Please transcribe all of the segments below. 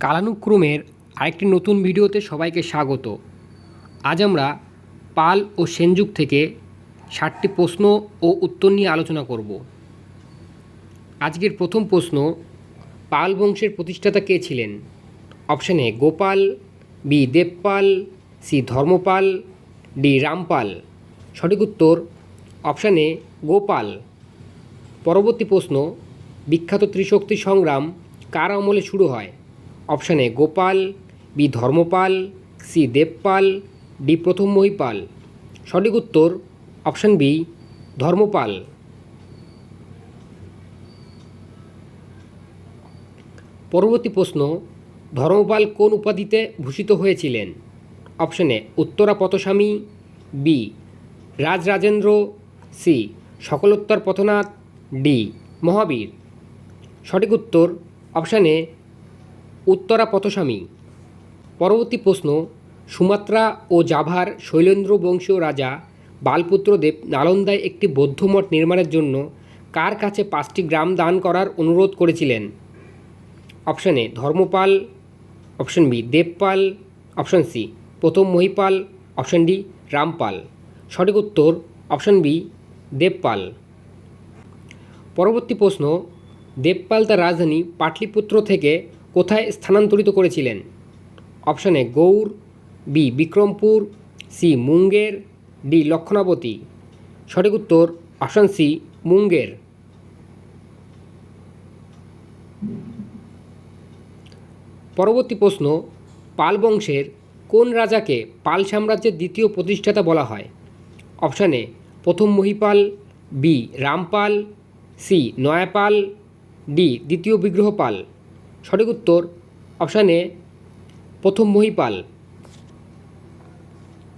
কালানুক্রমের আরেকটি নতুন ভিডিওতে সবাইকে স্বাগত। আজ আমরা পাল ও সেনযুগ থেকে 60টি প্রশ্ন ও উত্তর নিয়ে আলোচনা করব। আজকের প্রথম প্রশ্ন, পাল বংশের প্রতিষ্ঠাতা কে ছিলেন? Option A Gopal, B Devapala, C Dharmapal, D Rampal. সঠিক উত্তর অপশান এ গোপাল। পরবর্তী প্রশ্ন, বিখ্যাত ত্রিশক্তি সংগ্রাম কার আমলে শুরু হয়? Option A Gopal, B Dharmapal, C Devpal, D প্রথম মহিপাল। সঠিক উত্তর অপশান বি ধর্মপাল। পরবর্তী প্রশ্ন, ধর্মপাল কোন উপাধিতে ভূষিত হয়েছিলেন? অপশান এ উত্তরা পথস্বামী, বি রাজরাজেন্দ্র, সি সকলোত্তর পথনাথ, ডি মহাবীর। সঠিক উত্তর অপশান এ উত্তরা পথস্বামী। পরবর্তী প্রশ্ন, সুমাত্রা ও জাভার শৈলেন্দ্র বংশীয় রাজা বালপুত্রদেব নালন্দায় একটি বৌদ্ধমঠ নির্মাণের জন্য কার কাছে 5টি গ্রাম দান করার অনুরোধ করেছিলেন? Option A Dharmapal, option B Devpal, option C প্রথম মহিপাল, অপশান ডি রামপাল। সঠিক উত্তর অপশান বি দেবপাল। পরবর্তী প্রশ্ন, দেবপাল তার রাজধানী পাটলিপুত্র থেকে কোথায় স্থানান্তরিত করেছিলেন? Option A Gaur, B Bikrampur, C Munger, D Lakshmanavati. সঠিক উত্তর অপশান সি মুঙ্গের। পরবর্তী প্রশ্ন, পাল বংশের কোন রাজাকে পাল সাম্রাজ্যের দ্বিতীয় প্রতিষ্ঠাতা বলা হয়? অপশান এ প্রথম Mahipal, B Rampal, C Nayapal, D দ্বিতীয় বিগ্রহপাল। সঠিক উত্তর অপশান এ প্রথম মহিপাল।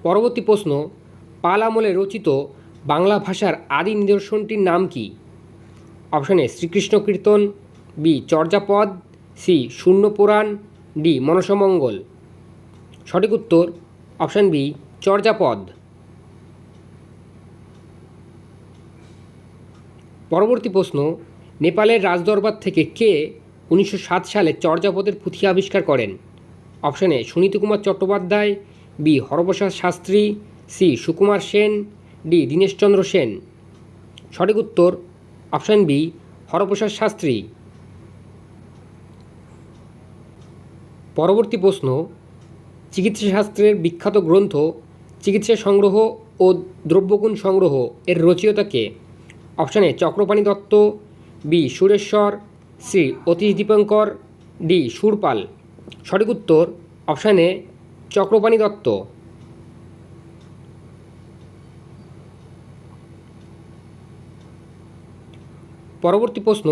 পরবর্তী প্রশ্ন, পাল আমলে রচিত বাংলা ভাষার আদি নিদর্শনটির নাম কি? Option A Srikrishna Kirtan, B Charyapad, C Shunya Puran, D Manasamangal. সঠিক উত্তর অপশান বি চর্যাপদ। পরবর্তী প্রশ্ন, নেপালের রাজদরবার থেকে কে 1907 সালে চর্যাপদের পুঁথি আবিষ্কার করেন? Option A Sunitikumar Chattopadhyay, B Haraprasad Shastri, C Sukumar Sen, D Dineshchandra Sen. সঠিক উত্তর অপশান বি হরপ্রসাদ শাস্ত্রী। পরবর্তী প্রশ্ন, চিকিৎসাশাস্ত্রের বিখ্যাত গ্রন্থ চিকিৎসা সংগ্রহ ও দ্রব্যগুণ সংগ্রহ এর রচয়িতা কে? Option A Chakrapani Dutta, B Sureshwar, C Atish Dipankar, D Surapal. সঠিক উত্তর অপশান এ চক্রপাণি দত্ত। পরবর্তী প্রশ্ন,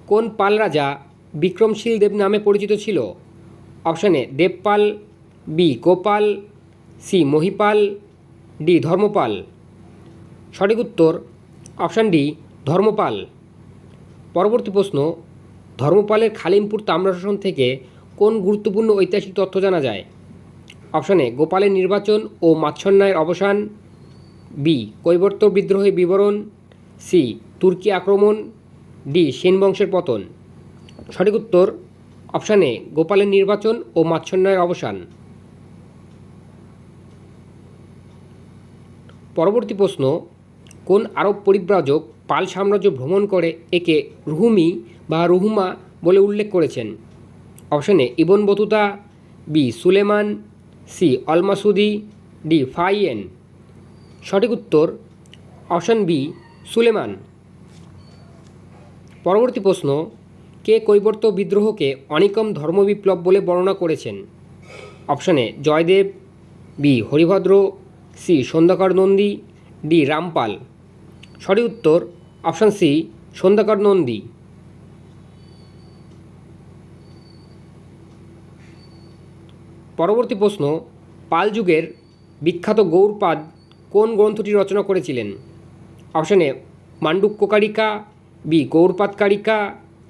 কোন পাল রাজা বিক্রমশীল দেব নামে পরিচিত ছিল? Option A Devpal, B Gopal, C Mahipal, D Dharmapal. সঠিক উত্তর অপশান ডি ধর্মপাল। পরবর্তী প্রশ্ন, ধর্মপালের খালিমপুর তাম্রশাসন থেকে কোন গুরুত্বপূর্ণ ঐতিহাসিক তথ্য জানা যায়? অপশান এ গোপালের নির্বাচন ও মাৎসন্যায়ের অবসান, বি কৈবর্ত বিদ্রোহের বিবরণ, সি তুর্কি আক্রমণ, ডি সেন বংশের পতন। সঠিক উত্তর অপশান এ গোপালের নির্বাচন ও মাৎসন্যায়ের অবসান। পরবর্তী প্রশ্ন, কোন আরব পরিব্রাজক পাল সাম্রাজ্য ভ্রমণ করে একে রুহুমি বা রুহুমা বলে উল্লেখ করেছেন? Option A Ibn Battuta, B Sulaiman, C Al Masudi, D ফাইয়েন। সঠিক উত্তর অপশান বি সুলেমান। পরবর্তী প্রশ্ন, কে কৈবর্ত বিদ্রোহকে অনিকম ধর্মবিপ্লব বলে বর্ণনা করেছেন? Option A Jayadev, B Haribhadra, C Sandhyakar Nandi, D Rampal. সঠিক উত্তর অপশান সি সন্ধ্যাকর নন্দী। পরবর্তী প্রশ্ন, পাল যুগের বিখ্যাত গৌড়পাদ কোন গ্রন্থটি রচনা করেছিলেন? Option A Mandukyakarika, B Gaudapadakarika,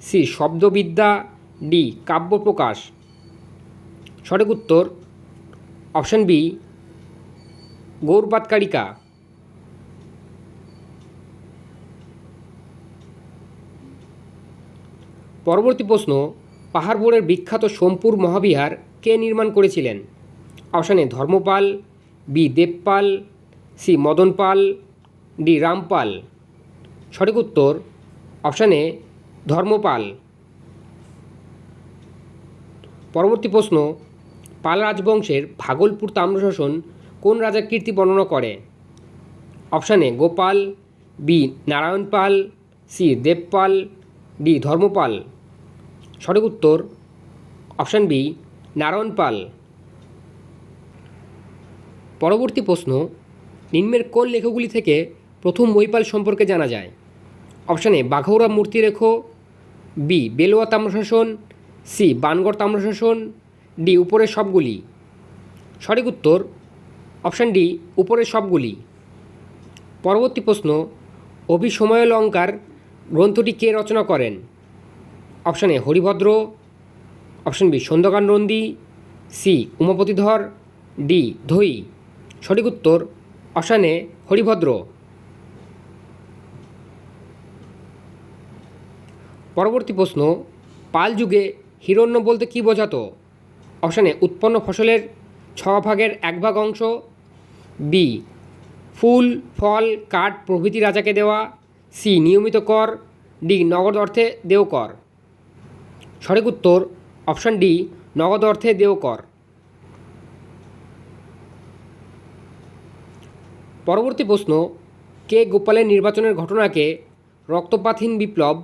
C Shabdavidya, D Kavyaprakash. সঠিক উত্তর অপশান বি গৌড়পাদকারিকা। পরবর্তী প্রশ্ন, পাহাড়পুরের বিখ্যাত সোমপুর মহাবিহার কে নির্মাণ করেছিলেন? Option A Dharmapala, B Devapala, C Madanpal, D Rampal. সঠিক উত্তর অপশান এ ধর্মপাল। পরবর্তী প্রশ্ন, পাল রাজবংশের ভাগলপুর তাম্রশাসন কোন রাজার কীর্তি বর্ণনা করে? Option A Gopal, B Narayan Pal, C Devpal, D Dharmapal. সঠিক উত্তর অপশান বি নারায়ণ পাল। পরবর্তী প্রশ্ন, নিম্নের কোন লেখগুলি থেকে প্রথম মহিপাল সম্পর্কে জানা যায়? অপশান এ বাঘৌরা মূর্তিরেখ, বি বেলোয়া তাম্রশাসন, সি বানগড় তাম্রশাসন, ডি উপরের সবগুলি। সঠিক উত্তর অপশান ডি উপরের সবগুলি। পরবর্তী প্রশ্ন, অভিসময়োলঙ্কার গ্রন্থটি কে রচনা করেন? Option A Haribhadra, option B Sandhyakar Nandi, C Umapatidhar, D Dhoyi. সঠিক উত্তর অপশান এ হরিভদ্র। পরবর্তী প্রশ্ন, পাল যুগে হিরণ্য বলতে কী বোঝাতো? অপশান এ উৎপন্ন ফসলের 6 ভাগের 1 ভাগ অংশ, বি ফুল ফল কাঠ প্রভৃতি রাজাকে দেওয়া, সি নিয়মিত কর, ডি নগদ অর্থে দেয় কর। সঠিক উত্তর অপশান ডি নগদ অর্থে দেয় কর। পরবর্তী প্রশ্ন, কে গোপালের নির্বাচনের ঘটনাকে রক্তপাতহীন বিপ্লব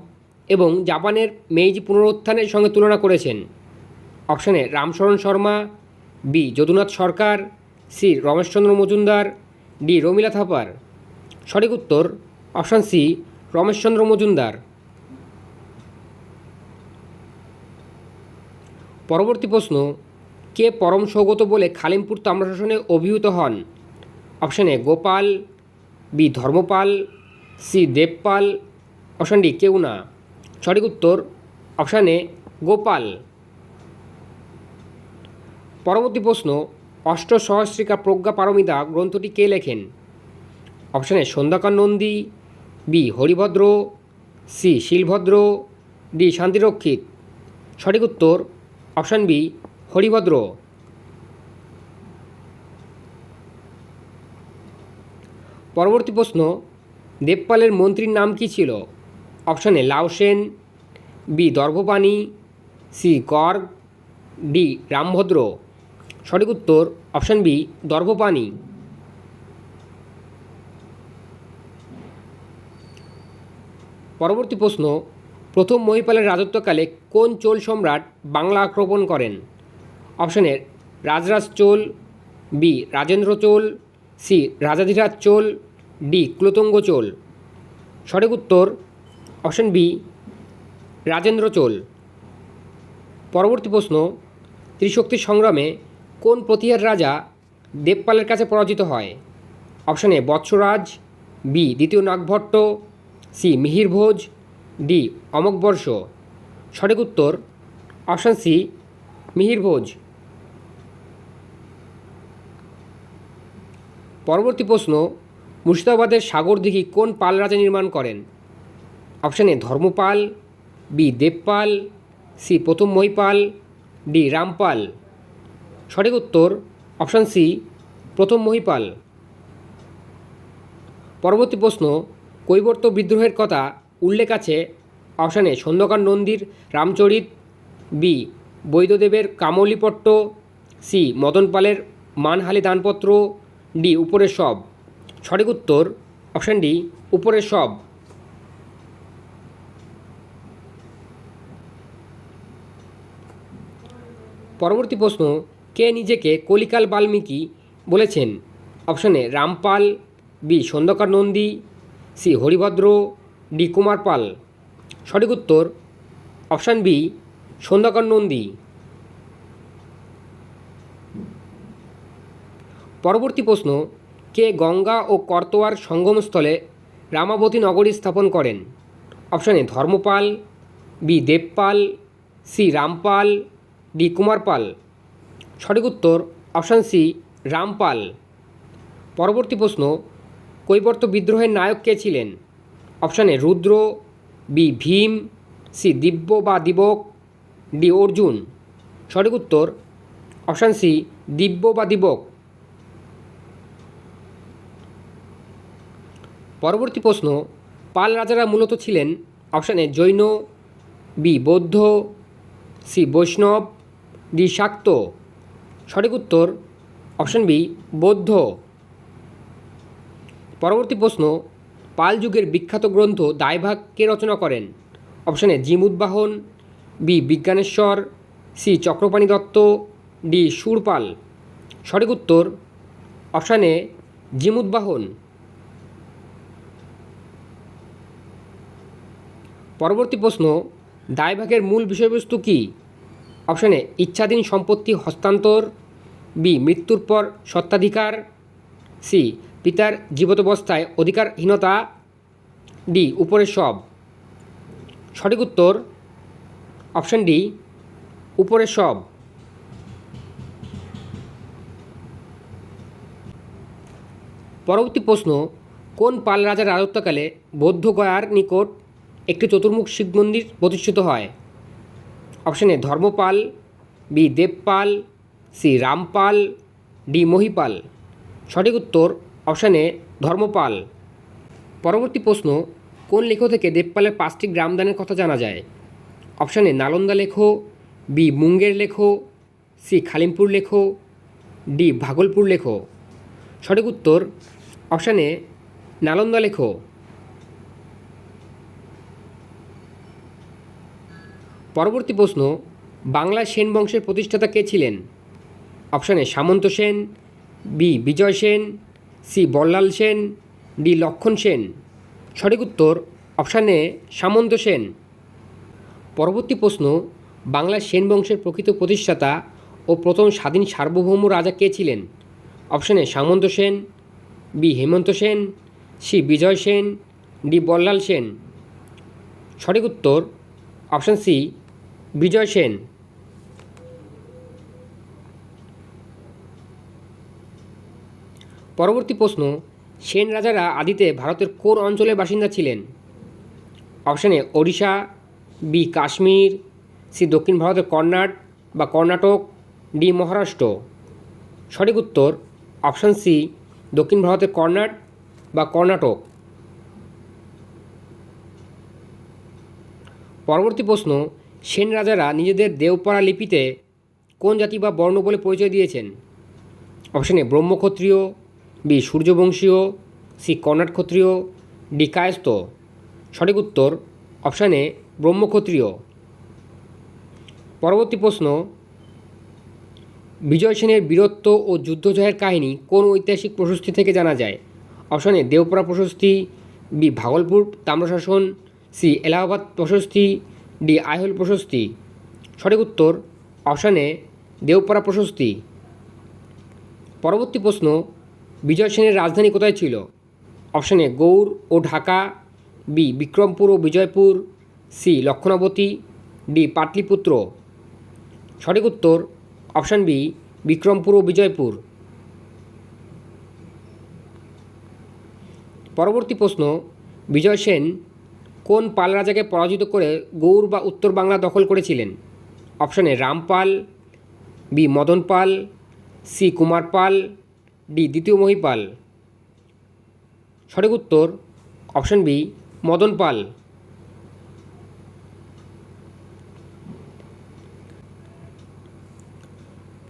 এবং জাপানের মেইজি পুনরুত্থানের সঙ্গে তুলনা করেছেন? Option A Ramsharan Sharma, B Jadunath Sarkar, C Rameshchandra Majumdar, D Romila Thapar. সঠিক উত্তর অপশান সি রমেশচন্দ্র মজুমদার। পরবর্তী প্রশ্ন, কে পরম সৌগত বলে খালিমপুর তাম্রশাসনে অভিহিত হন? Option A Gopal, B Dharmapal, C Devpal, option D কেউ না। সঠিক উত্তর অপশান এ গোপাল। পরবর্তী প্রশ্ন, অষ্টসহস্রিকা প্রজ্ঞা পারমিতা গ্রন্থটি কে লেখেন? Option A Sandhyakar Nandi, B Haribhadra, C Shilabhadra, D Shantarakshita. সঠিক উত্তর অপশান বি হরিভদ্র। পরবর্তী প্রশ্ন, দেবপালের মন্ত্রীর নাম কী ছিল? Option A Lausen, B Darbhapani, C Garga, D Rambhadra. সঠিক উত্তর অপশান বি দর্ভপাণি। পরবর্তী প্রশ্ন, প্রথম মহিপালের রাজত্বকালে কোন চোল সম্রাট বাংলা আক্রমণ করেন? Option A Rajaraja Chola, B Rajendra Chola, C Rajadhiraja Chola, D Kulottunga Chola. সঠিক উত্তর অপশান বি রাজেন্দ্র চোল। পরবর্তী প্রশ্ন, ত্রিশক্তি সংগ্রামে কোন প্রতিহার রাজা দেবপালের কাছে পরাজিত হয়? অপশান এ বৎসরাজ, বি দ্বিতীয় নাগভট্ট, সি মিহিরভোজ, ডি অমোঘবর্ষ। সঠিক উত্তর অপশান সি মিহিরভোজ। পরবর্তী প্রশ্ন, মুর্শিদাবাদের সাগরদিঘি কোন পাল রাজা নির্মাণ করেন? Option A Dharmapala, B Devapala, C প্রথম মহিপাল, ডি রামপাল। সঠিক উত্তর অপশান সি প্রথম মহিপাল। পরবর্তী প্রশ্ন, কৈবর্ত বিদ্রোহের কথা উল্লেখ আছে? অপশান এ সন্ধ্যাকার নন্দীর রামচরিত, বি বৈদ্যদেবের কামলীপট্ট, সি মদন পালের মানহালি দানপত্র, ডি উপরের সব। সঠিক উত্তর অপশান ডি উপরের সব। পরবর্তী প্রশ্ন, কে নিজেকে কলিকাল বাল্মীকি বলেছেন? Option A Rampal, B Sandhyakar Nandi, C Haribhadra, D Kumar Pal. সঠিক উত্তর অপশান বি সন্ধ্যাকার নন্দী। পরবর্তী প্রশ্ন, কে গঙ্গা ও করতোয়ার সঙ্গমস্থলে রামাবতী নগরী স্থাপন করেন? Option A Dharmapala, B Devapala, C Rampal, D Kumar Pal. সঠিক উত্তর অপশান সি রামপাল। পরবর্তী প্রশ্ন, কৈবর্ত বিদ্রোহের নায়ক কে ছিলেন? Option A Rudra, B Bhim, C Divya বা দিবক, ডি অর্জুন। সঠিক উত্তর অপশান সি দিব্য বা দিবক। পরবর্তী প্রশ্ন, পাল রাজারা মূলত ছিলেন অপশান এ জৈন, বি বৌদ্ধ, সি বৈষ্ণব, ডি শাক্ত। সঠিক উত্তর অপশান বি বৌদ্ধ। পরবর্তী প্রশ্ন, পাল যুগের বিখ্যাত গ্রন্থ দায়ভাগ কে রচনা করেন? Option A Jimutavahana, B Vijnaneshwar, C Chakrapani Dutta, D Shurapal. সঠিক উত্তর অপশান এ জিমুদ্বাহন। পরবর্তী প্রশ্ন, দায়ভাগের মূল বিষয়বস্তু কী? অপশান এ ইচ্ছাধীন সম্পত্তি হস্তান্তর, বি মৃত্যুর পর স্বত্বাধিকার, সি পিতার জীবিতাবস্থায় অধিকারহীনতা, ডি উপরের সব। সঠিক উত্তর অপশান ডি উপরের সব। পরবর্তী প্রশ্ন, কোন পাল রাজার রাজত্বকালে বৌদ্ধগয়ার নিকট একটি চতুর্মুখ শিব মন্দির প্রতিষ্ঠিত হয়? Option A Dharmapala, B Devapala, C Rampal, D Mahipala. সঠিক উত্তর অপশান এ ধর্মপাল। পরবর্তী প্রশ্ন, কোন লেখ থেকে দেবপালের 5টি গ্রামদানের কথা জানা যায়? অপশান এ নালন্দা লেখ, বি মুঙ্গের লেখ, সি খালিমপুর লেখ, ডি ভাগলপুর লেখ। সঠিক উত্তর অপশান এ নালন্দা লেখ। পরবর্তী প্রশ্ন, বাংলার সেন বংশের প্রতিষ্ঠাতা কে ছিলেন? Option A Samanta Sen, B Vijay Sen, C Ballal Sen, D Lakshman Sen. সঠিক উত্তর অপশান এ সামন্ত সেন। পরবর্তী প্রশ্ন, বাংলার সেন বংশের প্রকৃত প্রতিষ্ঠাতা ও প্রথম স্বাধীন সার্বভৌম রাজা কে ছিলেন? Option A Samanta Sen, B Hemanta Sen, C Vijay Sen, D Ballal Sen. সঠিক উত্তর অপশান সি বিজয় সেন। পরবর্তী প্রশ্ন, সেন রাজারা আদিতে ভারতের কোন অঞ্চলের বাসিন্দা ছিলেন? Option A Odisha, B Kashmir, C দক্ষিণ ভারতের কর্ণাট বা কর্ণাটক, ডি মহারাষ্ট্র। সঠিক উত্তর অপশান সি দক্ষিণ ভারতের কর্ণাট বা কর্ণাটক। পরবর্তী প্রশ্ন, সেন রাজারা নিজেদের দেওপাড়া লিপিতে কোন জাতি বা বর্ণ বলে পরিচয় দিয়েছেন? Option A ব্রহ্মক্ষত্রিয়, B সূর্যবংশীয়, C Karnat ক্ষত্রিয়, ডি কায়স্থ। সঠিক উত্তর অপশান এ ব্রহ্মক্ষত্রিয়। পরবর্তী প্রশ্ন, বিজয় সেনের বীরত্ব ও যুদ্ধজয়ের কাহিনী কোন ঐতিহাসিক প্রশস্তি থেকে জানা যায়? অপশান এ দেওপাড়া প্রশস্তি, বি ভাগলপুর তাম্রশাসন, সি এলাহাবাদ প্রশস্তি, ডি আইহোল প্রশস্তি। সঠিক উত্তর অপশান এ দেওপাড়া প্রশস্তি। পরবর্তী প্রশ্ন, বিজয় সেনের রাজধানী কোথায় ছিল? অপশান এ গৌড় ও ঢাকা, বি বিক্রমপুর ও বিজয়পুর, সি লক্ষণাবতী, ডি পাটলিপুত্র। সঠিক উত্তর অপশান বি বিক্রমপুর ও বিজয়পুর। পরবর্তী প্রশ্ন, বিজয় সেন কোন পাল রাজাকে পরাজিত করে গৌড় বা উত্তর বাংলা দখল করেছিলেন? Option A Rampal, B Madan Pala, C Kumar Pala, D দ্বিতীয় মহিপাল। সঠিক উত্তর অপশান বি মদন পাল।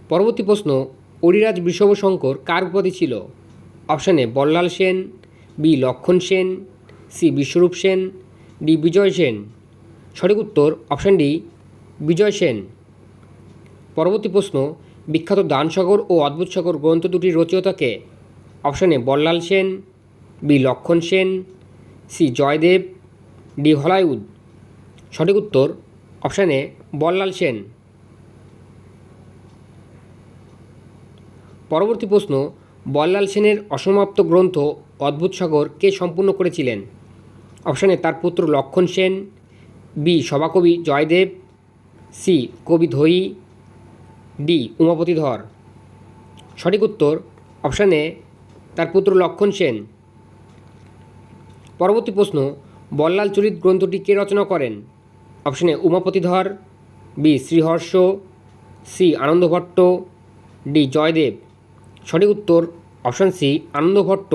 পরবর্তী প্রশ্ন, অরিরাজ বৃষভ শঙ্কর কার উপাধি ছিল? Option A Ballal Sen, B Lakshman Sen, C Vishwarup Sen, D Vijay Sen. সঠিক উত্তর অপশান ডি বিজয় সেন। পরবর্তী প্রশ্ন, বিখ্যাত দানসাগর ও অদ্ভুতসাগর গ্রন্থ দুটির রচয়িতা কে? Option A Ballal Sen, B Lakshman Sen, C Jayadev, D Halayudh. সঠিক উত্তর অপশান এ বল্লাল সেন। পরবর্তী প্রশ্ন, বল্লাল সেনের অসমাপ্ত গ্রন্থ অদ্ভুতসাগর কে সম্পূর্ণ করেছিলেন? অপশান এ তার পুত্র লক্ষণ সেন, বি সভাকবি জয়দেব, সি কবি ধয়ী, ডি উমাপতি ধর। সঠিক উত্তর অপশান এ তার পুত্র লক্ষণ সেন। পরবর্তী প্রশ্ন, বল্লাল চরিত গ্রন্থটি কে রচনা করেন? Option A Umapati Dhar, B Shriharsha, C Anandabhatta, D Jayadev. সঠিক উত্তর অপশান সি আনন্দভট্ট।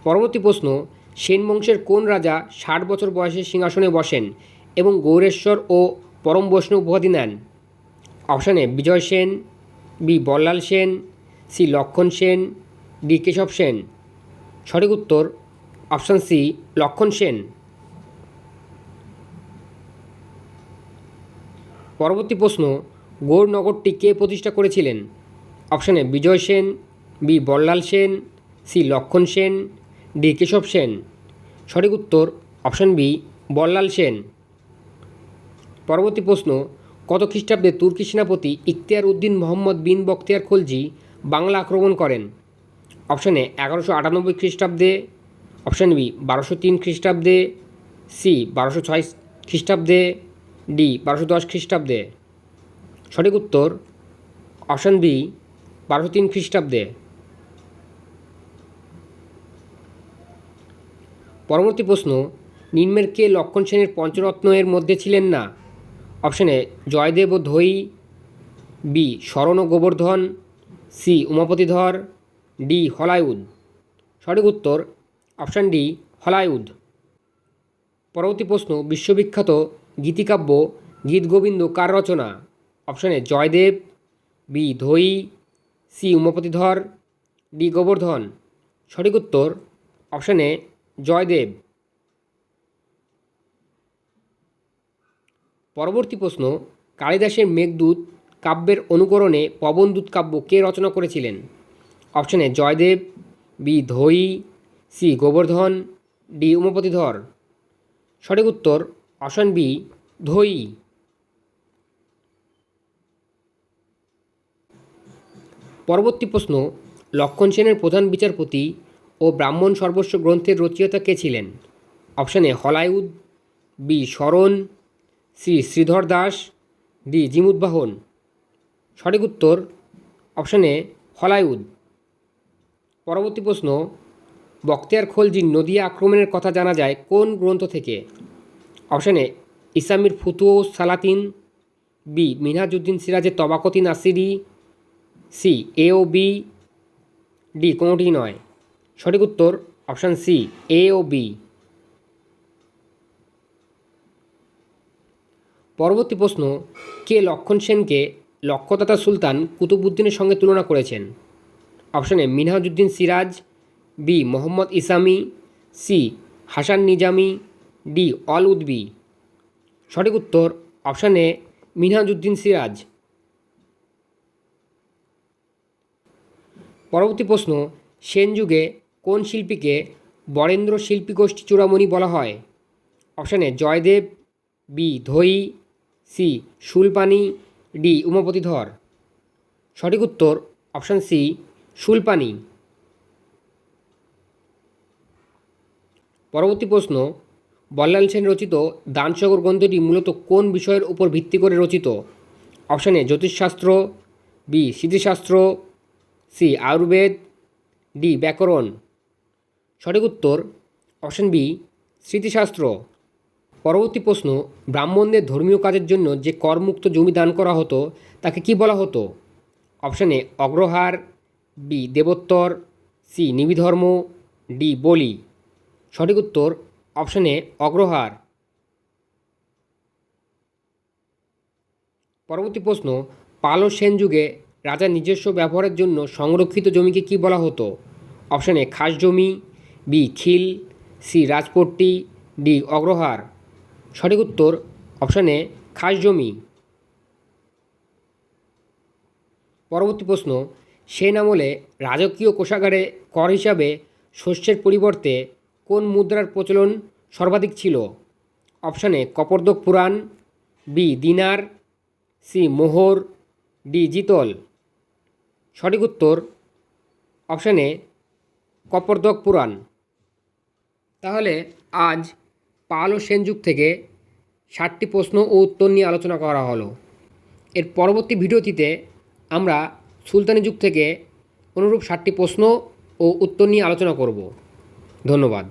পরবর্তী প্রশ্ন, সেন বংশের কোন রাজা 60 বছর বয়সে সিংহাসনে বসেন এবং গৌরেশ্বর ও পরম বৈষ্ণব উপাধি নেন? Option A Vijay Sen, B Ballal Sen, C Lakshman Sen, D Keshab Sen. সঠিক উত্তর অপশান সি লক্ষণ সেন। পরবর্তী প্রশ্ন, গৌরনগরটি কে প্রতিষ্ঠা করেছিলেন? Option A Vijay Sen, B Ballal Sen, C Lakshman Sen, D Keshab Sen. সঠিক উত্তর অপশান বি বল্লাল সেন। পরবর্তী প্রশ্ন, কত খ্রিস্টাব্দে তুর্কি সেনাপতি ইখতিয়ার উদ্দিন মোহাম্মদ বিন বখতিয়ার খলজি বাংলা আক্রমণ করেন? অপশান এ 1198 খ্রিস্টাব্দে, অপশান বি 1203 খ্রিস্টাব্দে, সি 1206 খ্রিস্টাব্দে, ডি 1210 খ্রিস্টাব্দে। সঠিক উত্তর অপশান বি 1203 খ্রিস্টাব্দে। পরবর্তী প্রশ্ন, নিম্নের কে লক্ষণ সেনের পঞ্চরত্ন এর মধ্যে ছিলেন না? অপশান এ জয়দেব ও ধৈ, বি শরণ ও গোবর্ধন, সি উমাপতিধর, ডি হলায়ুদ। সঠিক উত্তর অপশান ডি হলায়ুদ। পরবর্তী প্রশ্ন, বিশ্ববিখ্যাত গীতিকাব্য গীতগোবিন্দ কার রচনা? Option A Jayadev, B Dhoyi, C Umapatidhar, D Govardhan. সঠিক উত্তর অপশান এ জয়দেব। পরবর্তী প্রশ্ন, কালিদাসের মেঘদূত কাব্যের অনুকরণে পবনদূত কাব্য কে রচনা করেছিলেন? Option A Jayadev, B Dhoyi, C Govardhan, D Umapatidhar. সঠিক উত্তর অপশান বি ধৈ। পরবর্তী প্রশ্ন, লক্ষণ সেনের প্রধান বিচারপতি ও ব্রাহ্মণ সর্বস্ব গ্রন্থের রচয়িতা কে ছিলেন? অপশান এ হলায়ুদ, বি শরণ, সি শ্রীধর দাস, ডি জিমুদ্বাহন। সঠিক উত্তর অপশান এ হলায়ুদ। পরবর্তী প্রশ্ন, বখতিয়ার খলজির নদিয়া আক্রমণের কথা জানা যায় কোন গ্রন্থ থেকে? অপশান এ ইসামির ফুতুহ সালাতিন, বি মিনহাজউদ্দিন সিরাজের তবাকতি নাসিরি, সি এ ও বি, ডি কোনোটি নয়। সঠিক উত্তর অপশান সি এ ও বি। পরবর্তী প্রশ্ন, কে লক্ষণ সেনকে লক্ষদাতা সুলতান কুতুবউদ্দিনের সঙ্গে তুলনা করেছেন? Option A Minhajuddin Siraj, B Mohammad Isami, C Hasan Nizami, D Al উদ্বি। সঠিক উত্তর অপশান এ মিনহাজউদ্দিন সিরাজ। পরবর্তী প্রশ্ন, সেন যুগে কোন শিল্পীকে বরেন্দ্র শিল্পী গোষ্ঠী চূড়ামণি বলা হয়? Option A Jayadev, B Dhoyi, C Shulapani, D Umapatidhar. সঠিক উত্তর অপশান সি শূলপাণি। পরবর্তী প্রশ্ন, বল্লাল সেন রচিত দানসাগর গ্রন্থটি মূলত কোন বিষয়ের উপর ভিত্তি করে রচিত? অপশান এ জ্যোতিষশাস্ত্র, বি স্মৃতিশাস্ত্র, সি আয়ুর্বেদ, ডি ব্যাকরণ। সঠিক উত্তর অপশান বি স্মৃতিশাস্ত্র। পরবর্তী প্রশ্ন, ব্রাহ্মণদের ধর্মীয় কাজের জন্য যে করমুক্ত জমি দান করা হতো তাকে কি বলা হতো? অপশান এ অগ্রহার, বি দেবোত্তর, সি নিবিধর্ম, ডি বলি। সঠিক উত্তর অপশান এ অগ্রহার। পরবর্তী প্রশ্ন, পাল ও সেন যুগে রাজার নিজস্ব ব্যবহারের জন্য সংরক্ষিত জমিকে কি বলা হতো? অপশান এ খাস জমি, বি খিল, সি রাজপট্টি, ডি অগ্রহার। সঠিক উত্তর অপশান এ খাস জমি। পরবর্তী প্রশ্ন, সেন আমলে রাজকীয় কোষাগারে কর হিসাবে শস্যের পরিবর্তে কোন মুদ্রার প্রচলন সর্বাধিক ছিল? অপশান এ কপর্দক পুরাণ, বি দিনার, সি মোহর, ডি জিতল। সঠিক উত্তর অপশান এ কপর্দক পুরাণ। তাহলে আজ পাল ও সেন যুগ থেকে 60টি প্রশ্ন ও উত্তর নিয়ে আলোচনা করা হলো। এর পরবর্তী ভিডিওটিতে আমরা সুলতানি যুগ থেকে অনুরূপ 60টি প্রশ্ন ও উত্তর নিয়ে আলোচনা করব। ধন্যবাদ।